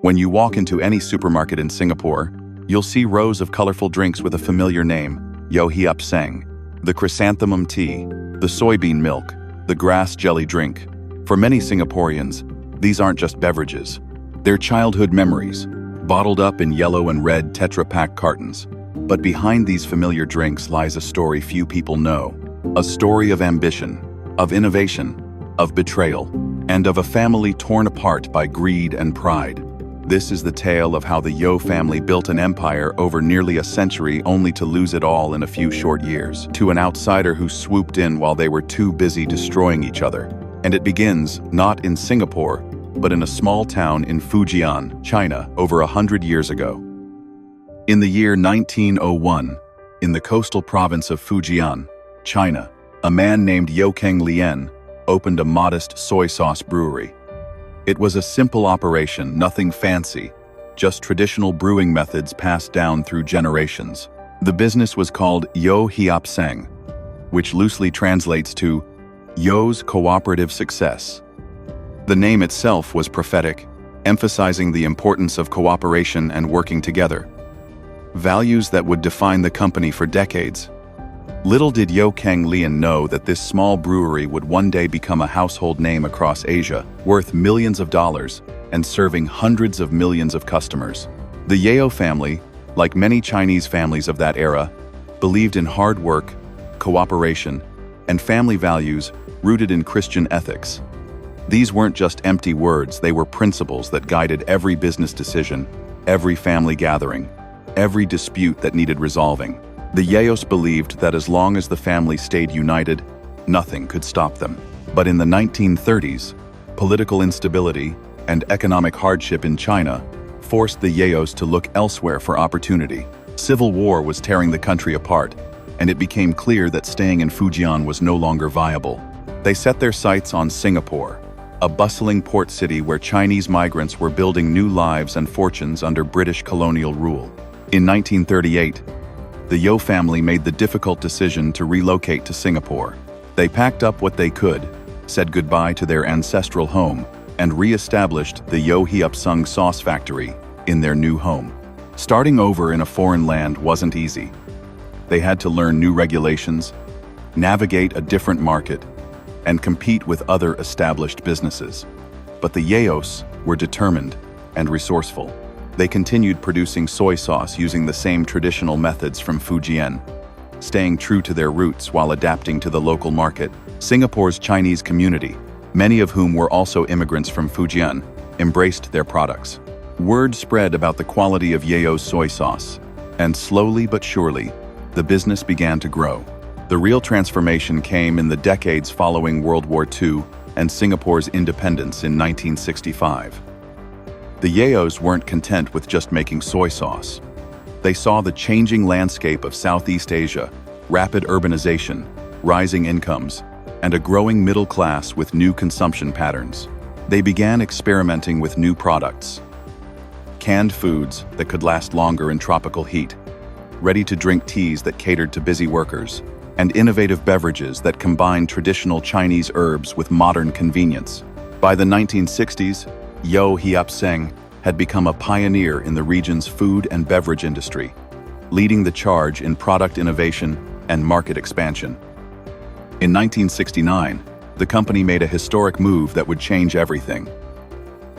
When you walk into any supermarket in Singapore, you'll see rows of colorful drinks with a familiar name, Yeo Hiap Seng, the chrysanthemum tea, the soybean milk, the grass jelly drink. For many Singaporeans, these aren't just beverages. They're childhood memories, bottled up in yellow and red Tetra Pak cartons. But behind these familiar drinks lies a story few people know. A story of ambition, of innovation, of betrayal, and of a family torn apart by greed and pride. This is the tale of how the Yeo family built an empire over nearly a century only to lose it all in a few short years, to an outsider who swooped in while they were too busy destroying each other. And it begins not in Singapore, but in a small town in Fujian, China, over 100 years ago. In the year 1901, in the coastal province of Fujian, China, a man named Yeo Empire opened a modest soy sauce brewery. It was a simple operation, nothing fancy, just traditional brewing methods passed down through generations. The business was called Yeo Hiap Seng, which loosely translates to Yeo's cooperative success. The name itself was prophetic, emphasizing the importance of cooperation and working together, values that would define the company for decades. Little did Yeo Empire know that this small brewery would one day become a household name across Asia, worth millions of dollars and serving hundreds of millions of customers. The Yeo family, like many Chinese families of that era, believed in hard work, cooperation, and family values rooted in Christian ethics. These weren't just empty words, they were principles that guided every business decision, every family gathering, every dispute that needed resolving. The Yeos believed that as long as the family stayed united, nothing could stop them. But in the 1930s, political instability and economic hardship in China forced the Yeos to look elsewhere for opportunity. Civil war was tearing the country apart, and it became clear that staying in Fujian was no longer viable. They set their sights on Singapore, a bustling port city where Chinese migrants were building new lives and fortunes under British colonial rule. In 1938, the Yeo family made the difficult decision to relocate to Singapore. They packed up what they could, said goodbye to their ancestral home, and re-established the Yeo Hiap Seng sauce factory in their new home. Starting over in a foreign land wasn't easy. They had to learn new regulations, navigate a different market, and compete with other established businesses. But the Yeos were determined and resourceful. They continued producing soy sauce using the same traditional methods from Fujian, staying true to their roots while adapting to the local market. Singapore's Chinese community, many of whom were also immigrants from Fujian, embraced their products. Word spread about the quality of Yeo's soy sauce, and slowly but surely, the business began to grow. The real transformation came in the decades following World War II and Singapore's independence in 1965. The Yeos weren't content with just making soy sauce. They saw the changing landscape of Southeast Asia, rapid urbanization, rising incomes, and a growing middle class with new consumption patterns. They began experimenting with new products. Canned foods that could last longer in tropical heat, ready-to-drink teas that catered to busy workers, and innovative beverages that combined traditional Chinese herbs with modern convenience. By the 1960s, Yeo Hiap Seng had become a pioneer in the region's food and beverage industry, leading the charge in product innovation and market expansion. In 1969, the company made a historic move that would change everything.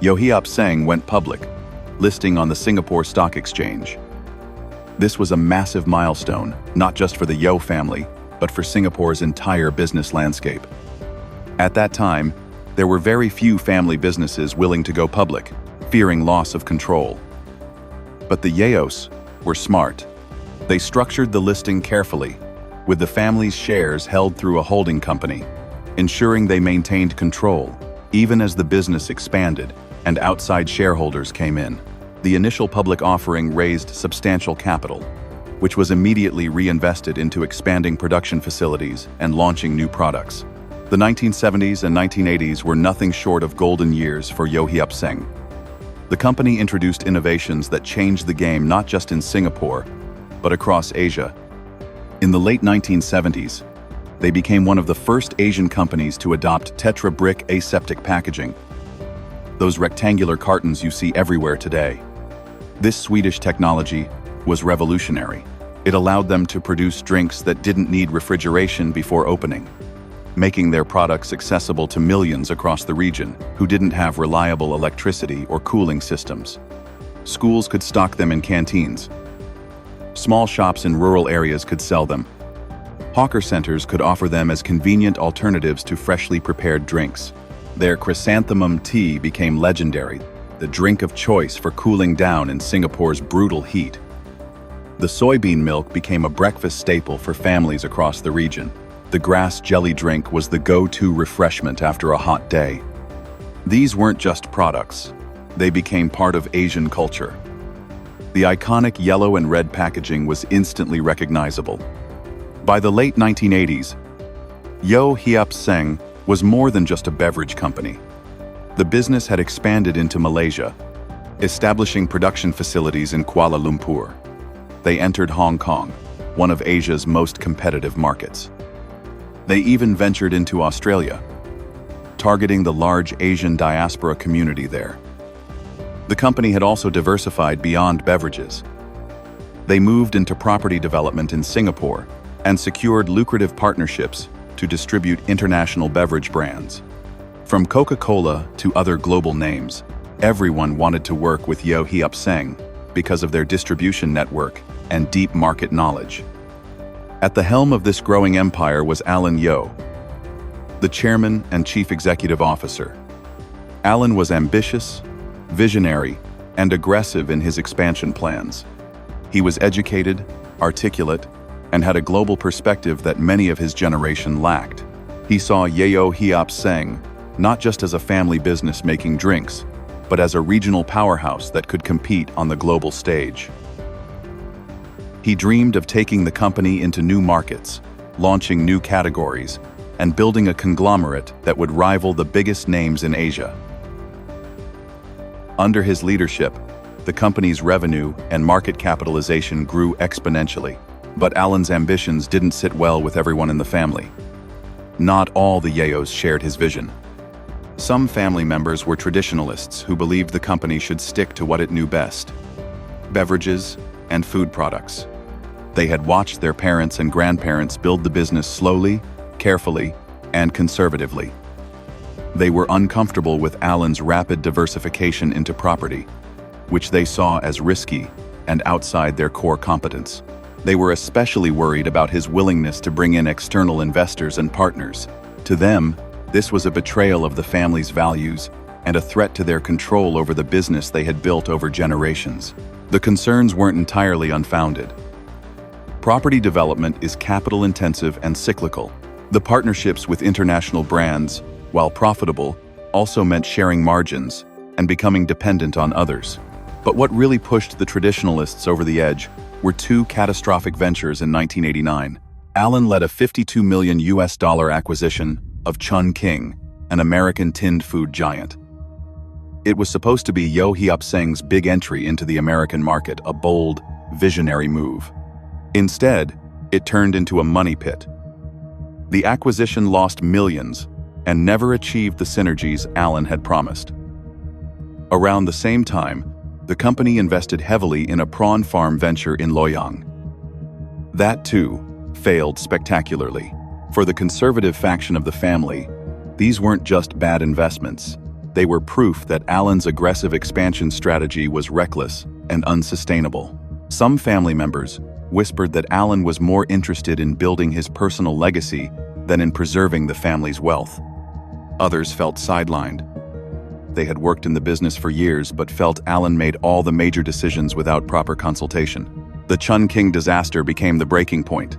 Yeo Hiap Seng went public, listing on the Singapore Stock Exchange. This was a massive milestone, not just for the Yeo family, but for Singapore's entire business landscape. At that time, there were very few family businesses willing to go public, fearing loss of control. But the Yeos were smart. They structured the listing carefully, with the family's shares held through a holding company, ensuring they maintained control, even as the business expanded and outside shareholders came in. The initial public offering raised substantial capital, which was immediately reinvested into expanding production facilities and launching new products. The 1970s and 1980s were nothing short of golden years for Yeo Hiap Seng. The company introduced innovations that changed the game not just in Singapore, but across Asia. In the late 1970s, they became one of the first Asian companies to adopt Tetra Brick aseptic packaging. those rectangular cartons you see everywhere today. This Swedish technology was revolutionary. It allowed them to produce drinks that didn't need refrigeration before opening, making their products accessible to millions across the region who didn't have reliable electricity or cooling systems. Schools could stock them in canteens. Small shops in rural areas could sell them. Hawker centers could offer them as convenient alternatives to freshly prepared drinks. Their chrysanthemum tea became legendary, the drink of choice for cooling down in Singapore's brutal heat. The soybean milk became a breakfast staple for families across the region. The grass jelly drink was the go-to refreshment after a hot day. These weren't just products. They became part of Asian culture. The iconic yellow and red packaging was instantly recognizable. By the late 1980s, Yeo Hiap Seng was more than just a beverage company. The business had expanded into Malaysia, establishing production facilities in Kuala Lumpur. They entered Hong Kong, one of Asia's most competitive markets. They even ventured into Australia, targeting the large Asian diaspora community there. The company had also diversified beyond beverages. They moved into property development in Singapore and secured lucrative partnerships to distribute international beverage brands. From Coca-Cola to other global names, everyone wanted to work with Yeo Hiap Seng because of their distribution network and deep market knowledge. At the helm of this growing empire was Alan Yeo, the chairman and chief executive officer. Alan was ambitious, visionary, and aggressive in his expansion plans. He was educated, articulate, and had a global perspective that many of his generation lacked. He saw Yeo Hiap Seng not just as a family business making drinks, but as a regional powerhouse that could compete on the global stage. He dreamed of taking the company into new markets, launching new categories, and building a conglomerate that would rival the biggest names in Asia. Under his leadership, the company's revenue and market capitalization grew exponentially, but Alan's ambitions didn't sit well with everyone in the family. Not all the Yeos shared his vision. Some family members were traditionalists who believed the company should stick to what it knew best: beverages and food products. They had watched their parents and grandparents build the business slowly, carefully, and conservatively. They were uncomfortable with Alan's rapid diversification into property, which they saw as risky and outside their core competence. They were especially worried about his willingness to bring in external investors and partners. To them, this was a betrayal of the family's values and a threat to their control over the business they had built over generations. The concerns weren't entirely unfounded. Property development is capital-intensive and cyclical. The partnerships with international brands, while profitable, also meant sharing margins and becoming dependent on others. But what really pushed the traditionalists over the edge were two catastrophic ventures in 1989. Alan led a $52 million acquisition of Chungking, an American tinned food giant. It was supposed to be Yeo Hiap Seng's big entry into the American market, a bold, visionary move. Instead, it turned into a money pit. The acquisition lost millions and never achieved the synergies Alan had promised. Around the same time, the company invested heavily in a prawn farm venture in Loyang. That, too, failed spectacularly. For the conservative faction of the family, these weren't just bad investments. They were proof that Alan's aggressive expansion strategy was reckless and unsustainable. Some family members whispered that Alan was more interested in building his personal legacy than in preserving the family's wealth. Others felt sidelined. They had worked in the business for years but felt Alan made all the major decisions without proper consultation. The Chungking disaster became the breaking point.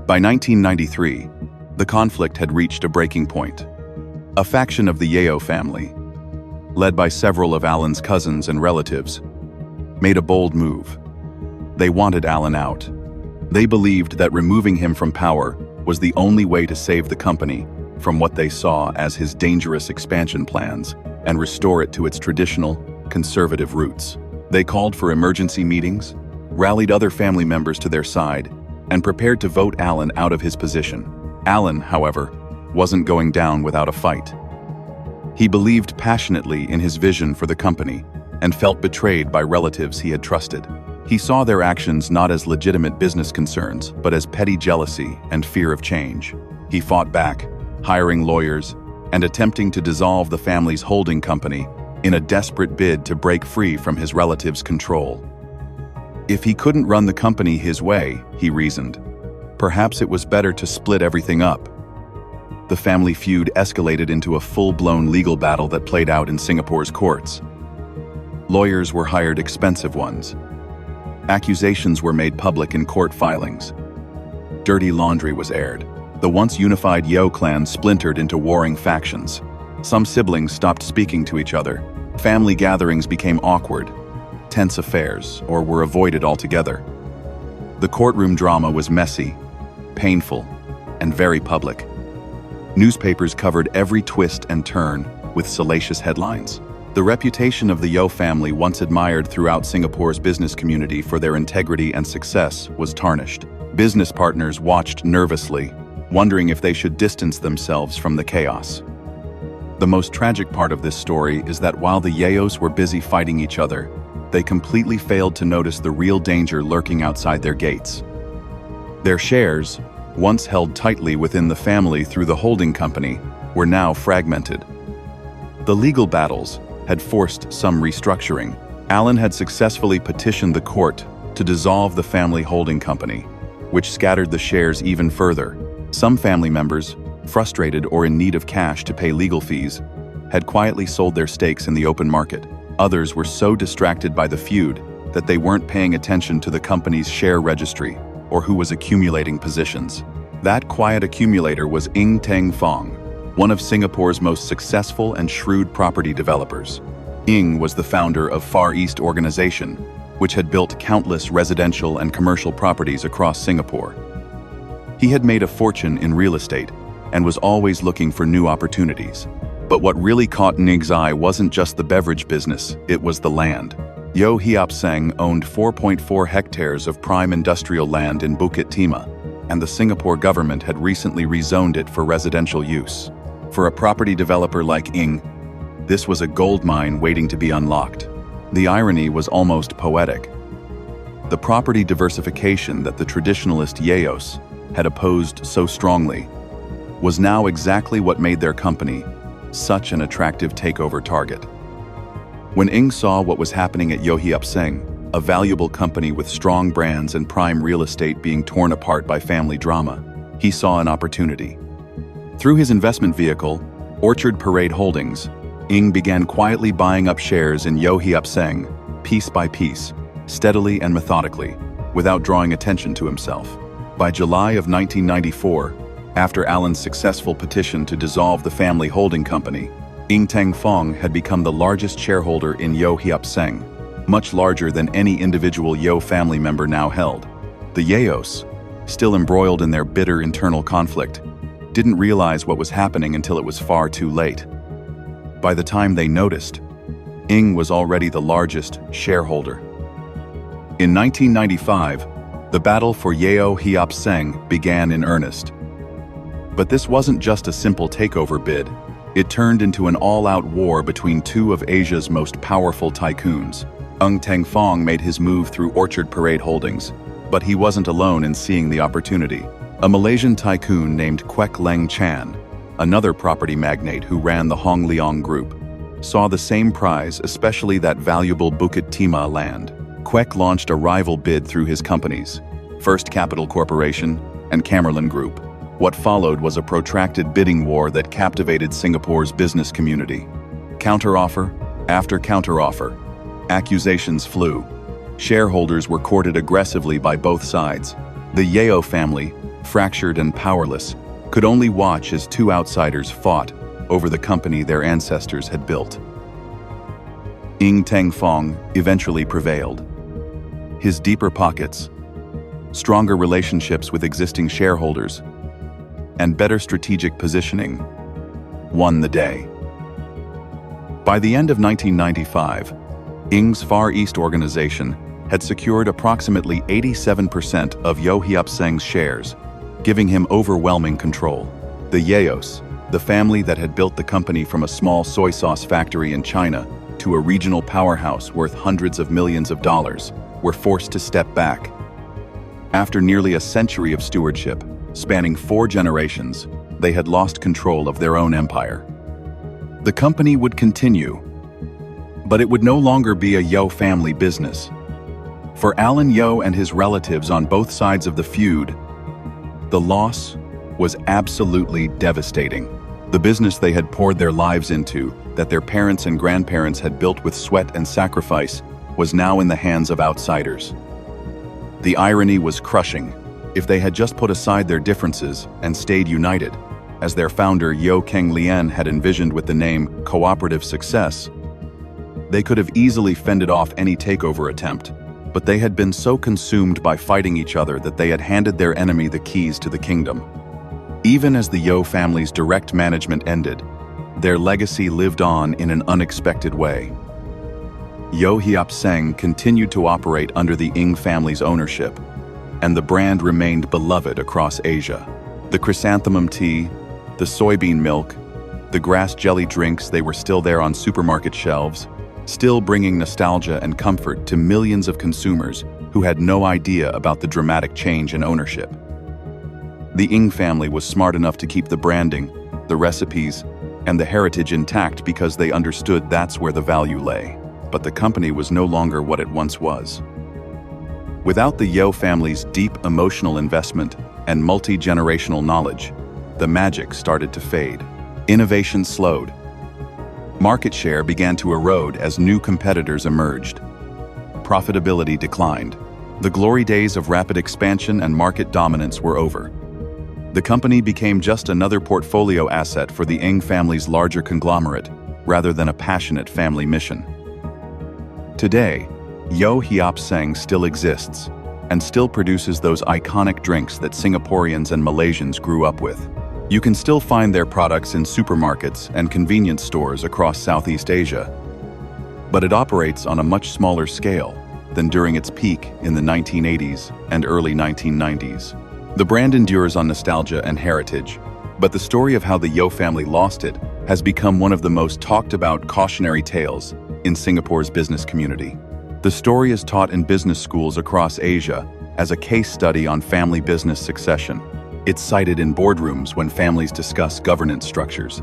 By 1993, the conflict had reached a breaking point. A faction of the Yeo family, led by several of Alan's cousins and relatives, made a bold move. They wanted Alan out. They believed that removing him from power was the only way to save the company from what they saw as his dangerous expansion plans and restore it to its traditional, conservative roots. They called for emergency meetings, rallied other family members to their side, and prepared to vote Alan out of his position. Alan, however, wasn't going down without a fight. He believed passionately in his vision for the company and felt betrayed by relatives he had trusted. He saw their actions not as legitimate business concerns, but as petty jealousy and fear of change. He fought back, hiring lawyers and attempting to dissolve the family's holding company in a desperate bid to break free from his relatives' control. If he couldn't run the company his way, he reasoned, perhaps it was better to split everything up. The family feud escalated into a full-blown legal battle that played out in Singapore's courts. Lawyers were hired, expensive ones. Accusations were made public in court filings. Dirty laundry was aired. The once unified Yeo clan splintered into warring factions. Some siblings stopped speaking to each other. Family gatherings became awkward, tense affairs, or were avoided altogether. The courtroom drama was messy, painful, and very public. Newspapers covered every twist and turn with salacious headlines. The reputation of the Yeo family, once admired throughout Singapore's business community for their integrity and success, was tarnished. Business partners watched nervously, wondering if they should distance themselves from the chaos. The most tragic part of this story is that while the Yeos were busy fighting each other, they completely failed to notice the real danger lurking outside their gates. Their shares, once held tightly within the family through the holding company, were now fragmented. The legal battles had forced some restructuring. Alan had successfully petitioned the court to dissolve the family holding company, which scattered the shares even further. Some family members, frustrated or in need of cash to pay legal fees, had quietly sold their stakes in the open market. Others were so distracted by the feud that they weren't paying attention to the company's share registry or who was accumulating positions. That quiet accumulator was Ng Teng Fong, one of Singapore's most successful and shrewd property developers. Ng was the founder of Far East Organization, which had built countless residential and commercial properties across Singapore. He had made a fortune in real estate and was always looking for new opportunities. But what really caught Ng's eye wasn't just the beverage business, it was the land. Yeo Hiap Seng owned 4.4 hectares of prime industrial land in Bukit Timah, and the Singapore government had recently rezoned it for residential use. For a property developer like Ng, this was a gold mine waiting to be unlocked. The irony was almost poetic. The property diversification that the traditionalist Yeos had opposed so strongly was now exactly what made their company such an attractive takeover target. When Ng saw what was happening at Yeo Hiap Seng, a valuable company with strong brands and prime real estate being torn apart by family drama, he saw an opportunity. Through his investment vehicle, Orchard Parade Holdings, Ng began quietly buying up shares in Yeo Hiap Seng, piece by piece, steadily and methodically, without drawing attention to himself. By July of 1994, after Alan's successful petition to dissolve the family holding company, Ng Teng Fong had become the largest shareholder in Yeo Hiap Seng, much larger than any individual Yeo family member now held. The Yeos, still embroiled in their bitter internal conflict, didn't realize what was happening until it was far too late. By the time they noticed, Ng was already the largest shareholder. In 1995, the battle for Yeo Hiap Seng began in earnest. But this wasn't just a simple takeover bid. It turned into an all-out war between two of Asia's most powerful tycoons. Ng Teng Fong made his move through Orchard Parade Holdings, but he wasn't alone in seeing the opportunity. A Malaysian tycoon named Kwek Leng Chan, another property magnate who ran the Hong Leong Group, saw the same prize, especially that valuable Bukit Timah land. Kwek launched a rival bid through his companies, First Capital Corporation and Camerlin Group. What followed was a protracted bidding war that captivated Singapore's business community. Counteroffer after counteroffer. Accusations flew. Shareholders were courted aggressively by both sides. The Yeo family, fractured and powerless, could only watch as two outsiders fought over the company their ancestors had built. Ng Teng Fong eventually prevailed. His deeper pockets, stronger relationships with existing shareholders, and better strategic positioning won the day. By the end of 1995, Ng's Far East Organization had secured approximately 87% of Yeo Hiap Seng's shares, giving him overwhelming control. The Yeos, The family that had built the company from a small soy sauce factory in China to a regional powerhouse worth hundreds of millions of dollars were forced to step back. After nearly a century of stewardship, spanning 4 generations, they had lost control of their own empire. The company would continue, but it would no longer be a Yeo family business. For Alan Yeo and his relatives on both sides of the feud, the loss was absolutely devastating. The business they had poured their lives into, that their parents and grandparents had built with sweat and sacrifice, was now in the hands of outsiders. The irony was crushing. If they had just put aside their differences and stayed united, as their founder Yeo Lian had envisioned with the name Cooperative Success, they could have easily fended off any takeover attempt. But they had been so consumed by fighting each other that they had handed their enemy the keys to the kingdom. Even as the Yeo family's direct management ended, their legacy lived on in an unexpected way. Yeo Hiap Seng continued to operate under the Ng family's ownership, and the brand remained beloved across Asia. The chrysanthemum tea, the soybean milk, the grass jelly drinks, they were still there on supermarket shelves, still bringing nostalgia and comfort to millions of consumers who had no idea about the dramatic change in ownership. The Ng family was smart enough to keep the branding, the recipes, and the heritage intact because they understood that's where the value lay. But the company was no longer what it once was. Without the Yeo family's deep emotional investment and multi-generational knowledge, the magic started to fade. Innovation slowed. Market share began to erode as new competitors emerged. Profitability declined. The glory days of rapid expansion and market dominance were over. The company became just another portfolio asset for the Ng family's larger conglomerate, rather than a passionate family mission. Today, Yeo Hiap Seng still exists, and still produces those iconic drinks that Singaporeans and Malaysians grew up with. You can still find their products in supermarkets and convenience stores across Southeast Asia. But it operates on a much smaller scale than during its peak in the 1980s and early 1990s. The brand endures on nostalgia and heritage, but the story of how the Yeo family lost it has become one of the most talked about cautionary tales in Singapore's business community. The story is taught in business schools across Asia as a case study on family business succession. It's cited in boardrooms when families discuss governance structures.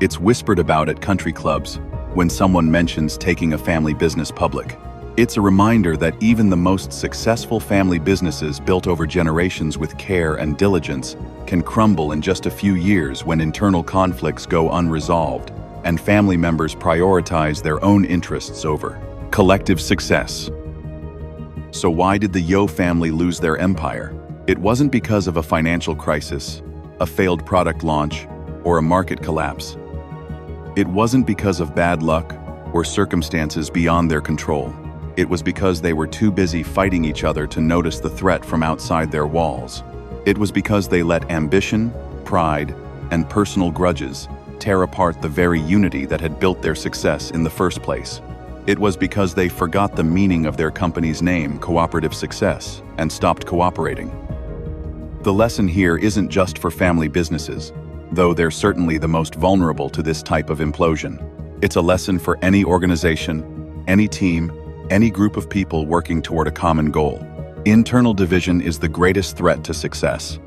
It's whispered about at country clubs when someone mentions taking a family business public. It's a reminder that even the most successful family businesses built over generations with care and diligence can crumble in just a few years when internal conflicts go unresolved and family members prioritize their own interests over collective success. So why did the Yeo family lose their empire? It wasn't because of a financial crisis, a failed product launch, or a market collapse. It wasn't because of bad luck or circumstances beyond their control. It was because they were too busy fighting each other to notice the threat from outside their walls. It was because they let ambition, pride, and personal grudges tear apart the very unity that had built their success in the first place. It was because they forgot the meaning of their company's name, Cooperative Success, and stopped cooperating. The lesson here isn't just for family businesses, though they're certainly the most vulnerable to this type of implosion. It's a lesson for any organization, any team, any group of people working toward a common goal. Internal division is the greatest threat to success.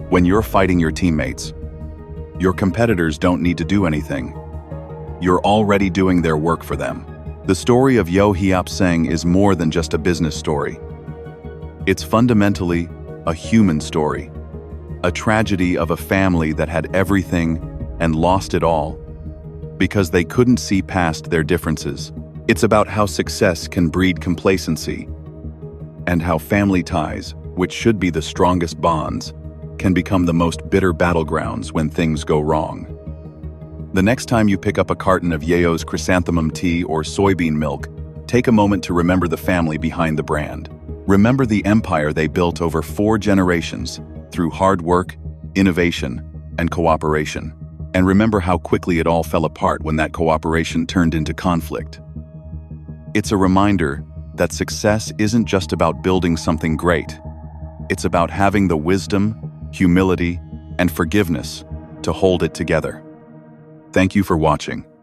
When you're fighting your teammates, your competitors don't need to do anything. You're already doing their work for them. The story of Yeo Hiap Seng is more than just a business story. It's fundamentally a human story, a tragedy of a family that had everything and lost it all because they couldn't see past their differences. It's about how success can breed complacency and how family ties, which should be the strongest bonds, can become the most bitter battlegrounds when things go wrong. The next time you pick up a carton of Yeo's chrysanthemum tea or soybean milk, take a moment to remember the family behind the brand. Remember the empire they built over 4 generations through hard work, innovation, and cooperation. And remember how quickly it all fell apart when that cooperation turned into conflict. It's a reminder that success isn't just about building something great. It's about having the wisdom, humility, and forgiveness to hold it together. Thank you for watching.